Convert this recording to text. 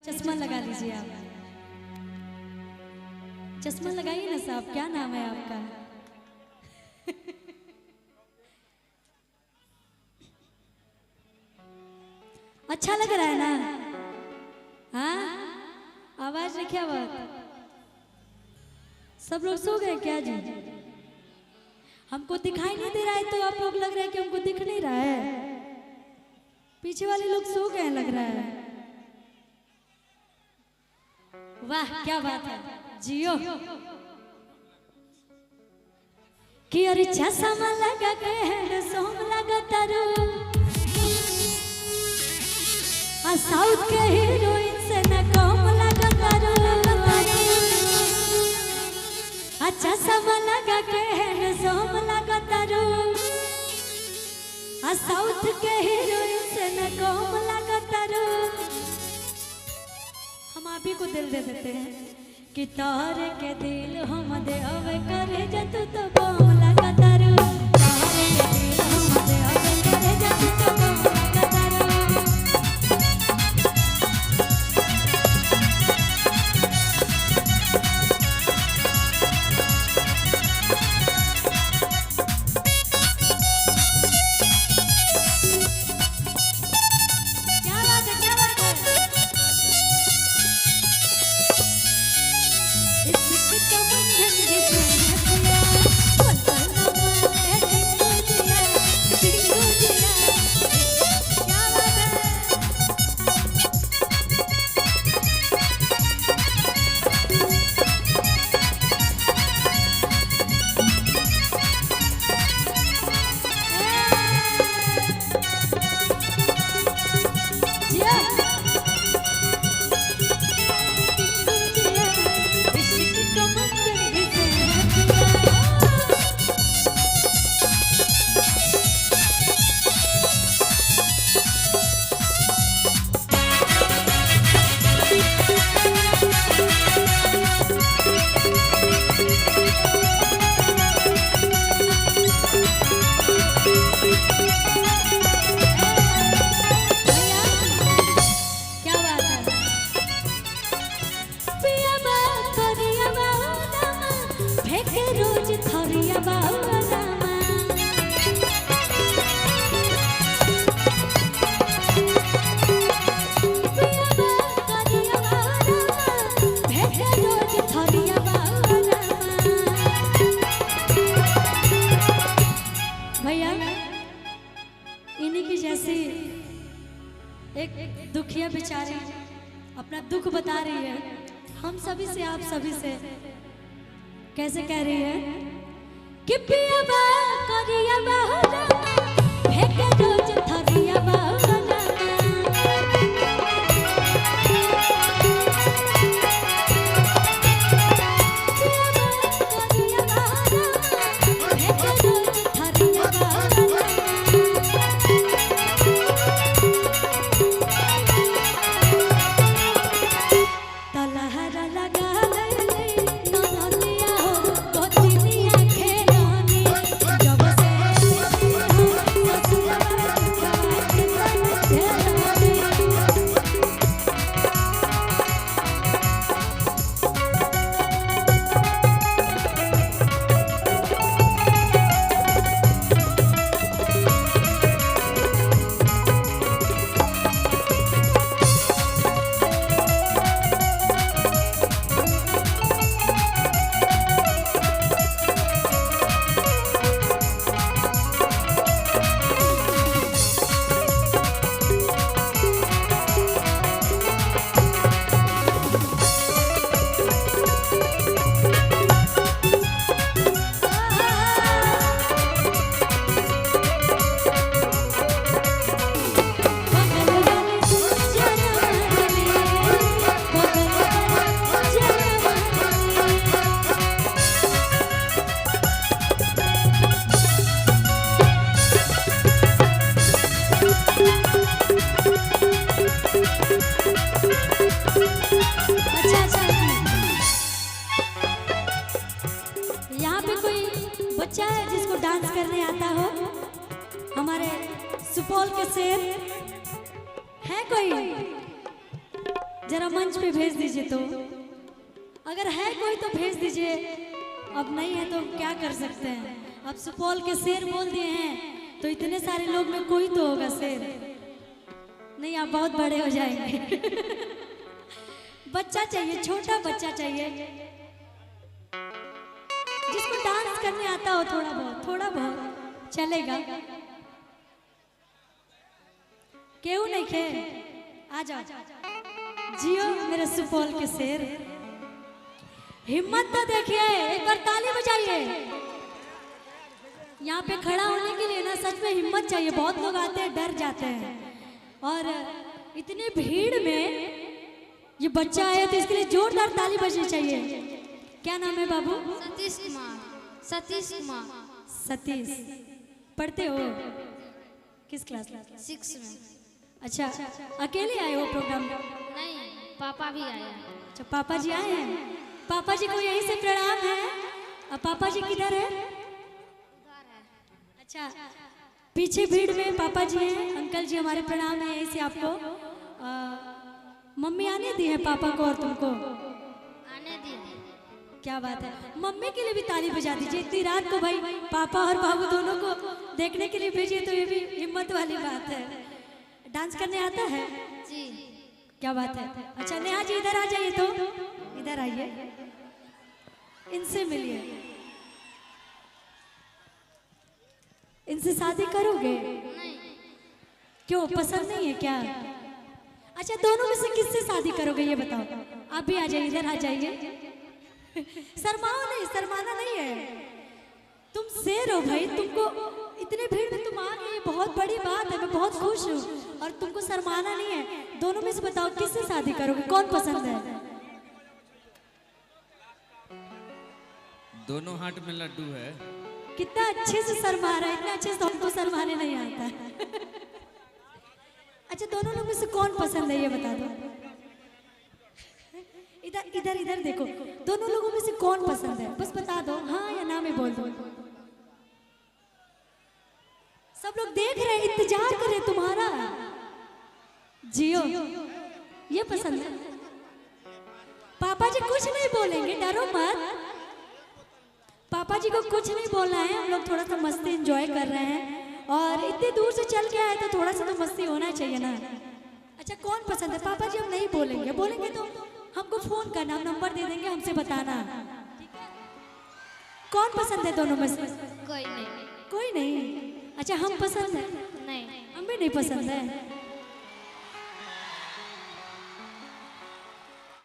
चश्मा लगा लीजिए आप। चश्मा लगाइए ना साहब, क्या नाम है आपका? अच्छा लग रहा है ना? हाँ, आवाज नहीं, क्या बात? सब लोग सो गए क्या जी? हमको दिखाई नहीं दे रहा है तो आप लोग लग रहा है कि हमको दिख नहीं रहा है। पीछे वाले लोग सो गए लग रहा है। वाह क्या बात है, जियो। कि अरे चश्मा लगा के हैंडसम लगा तारू, आ साउथ के हीरोइन से न कम लगा तारू। आ चश्मा लगा के हैंडसम लगा तारू, आ साउथ के हीरोइन से न कम लगा तारू। हम आप ही को दिल दे देते हैं कि तारे के दिल हम दे अवे करे जतु तो बम लगा तारू। तारे के दिल हम दे अवे करे जतु तो बम लगा तारू। क्या बात है, क्या बात है? भैया इन्हीं की जैसी एक दुखिया बेचारी अपना दुख बता रही है हम सभी से, आप सभी से। कैसे कह रही है कि पिया बा करिया बा फेंके रोज थरिया बा। बच्चा है जिसको डांस करने आता हो, हमारे सुपौल के शेर है कोई? जरा मंच पे भेज दीजिए। तो अगर है कोई तो भेज दीजिए, अब नहीं है तो क्या कर सकते हैं। अब सुपौल के शेर बोल दिए हैं तो इतने सारे लोग में कोई तो होगा शेर। नहीं, आप बहुत बड़े हो जाएंगे। बच्चा चाहिए, छोटा बच्चा चाहिए जिसको डांस करने आता हो, थोड़ा बहुत चलेगा। क्यों नहीं खे, आ जाओ। जियो मेरे सुपौल के शेर। हिम्मत तो देखिए, एक बार ताली बजाइए। यहाँ पे खड़ा होने के लिए ना सच में हिम्मत चाहिए। बहुत लोग आते हैं, डर जाते हैं, और इतनी भीड़ में ये बच्चा आया तो इसके लिए जोरदार ताली बजनी चाहिए। क्या नाम है बाबू? सतीश कुमार। सतीश कुमार। सतीश, पढ़ते हो किस क्लास? 6 में। अच्छा, अकेले आए हो प्रोग्राम? नहीं, पापा भी आए। अच्छा, पापा जी आए हैं। पापा जी को यहीं से प्रणाम है। अब पापा जी किधर है? अच्छा, पीछे भीड़ में पापा जी हैं। अंकल जी हमारे प्रणाम है यहीं से आपको। मम्मी आने दी है पापा को और तुमको? आने दिए। क्या बात है। मम्मी के लिए भी ताली बजा दीजिए। इतनी रात को भाई पापा और बाबू दोनों को देखने के लिए भेजिए तो ये भी हिम्मत वाली बात है। डांस करने आता है जी। क्या बात है। अच्छा नेहा जी इधर आ जाइए, तो इधर आइए, इनसे मिलिए। इनसे शादी करोगे? नहीं। क्यों, पसंद नहीं है क्या? अच्छा, दोनों में से किससे शादी करोगे ये बताओ। आप भी आ जाइए, इधर आ जाइए। शर्माओ नहीं, शर्माना नहीं है। तुम शेर हो भाई, तुमको इतने भीड़ में तुम आ गए, बहुत बड़ी बात है। मैं बहुत खुश हूँ, और तुमको शर्माना नहीं है। दोनों में से बताओ किससे शादी करोगे, कौन पसंद है? दोनों हाथ में लड्डू है। कितना अच्छे से शर्मा रहा है, इतना अच्छे से तो हमको शर्माने नहीं आता। अच्छा, दोनों लोग में से कौन पसंद है ये बता दो। इधर इधर इधर देखो, दोनों लोगों में से कौन पसंद है बस बता दो, हाँ या ना में बोल दो। सब लोग देख रहे हैं, इंतजार कर रहे हैं तुम्हारा। जियो, ये पसंद है। पापा जी कुछ नहीं बोलेंगे, डरो मत। पापा जी को कुछ नहीं बोलना है। हम लोग थोड़ा सा मस्ती एंजॉय कर रहे हैं, और इतनी दूर से चल के आए तो थोड़ा सा तो मस्ती होना चाहिए ना। अच्छा, कौन पसंद है? पापा जी हम नहीं बोलेंगे, बोलेंगे तो हमको फोन करना, हम नंबर दे देंगे, हमसे बताना। कौन पसंद है दोनों में से? कोई नहीं। कोई नहीं। अच्छा, हम पसंद है? नहीं। हमें नहीं पसंद है।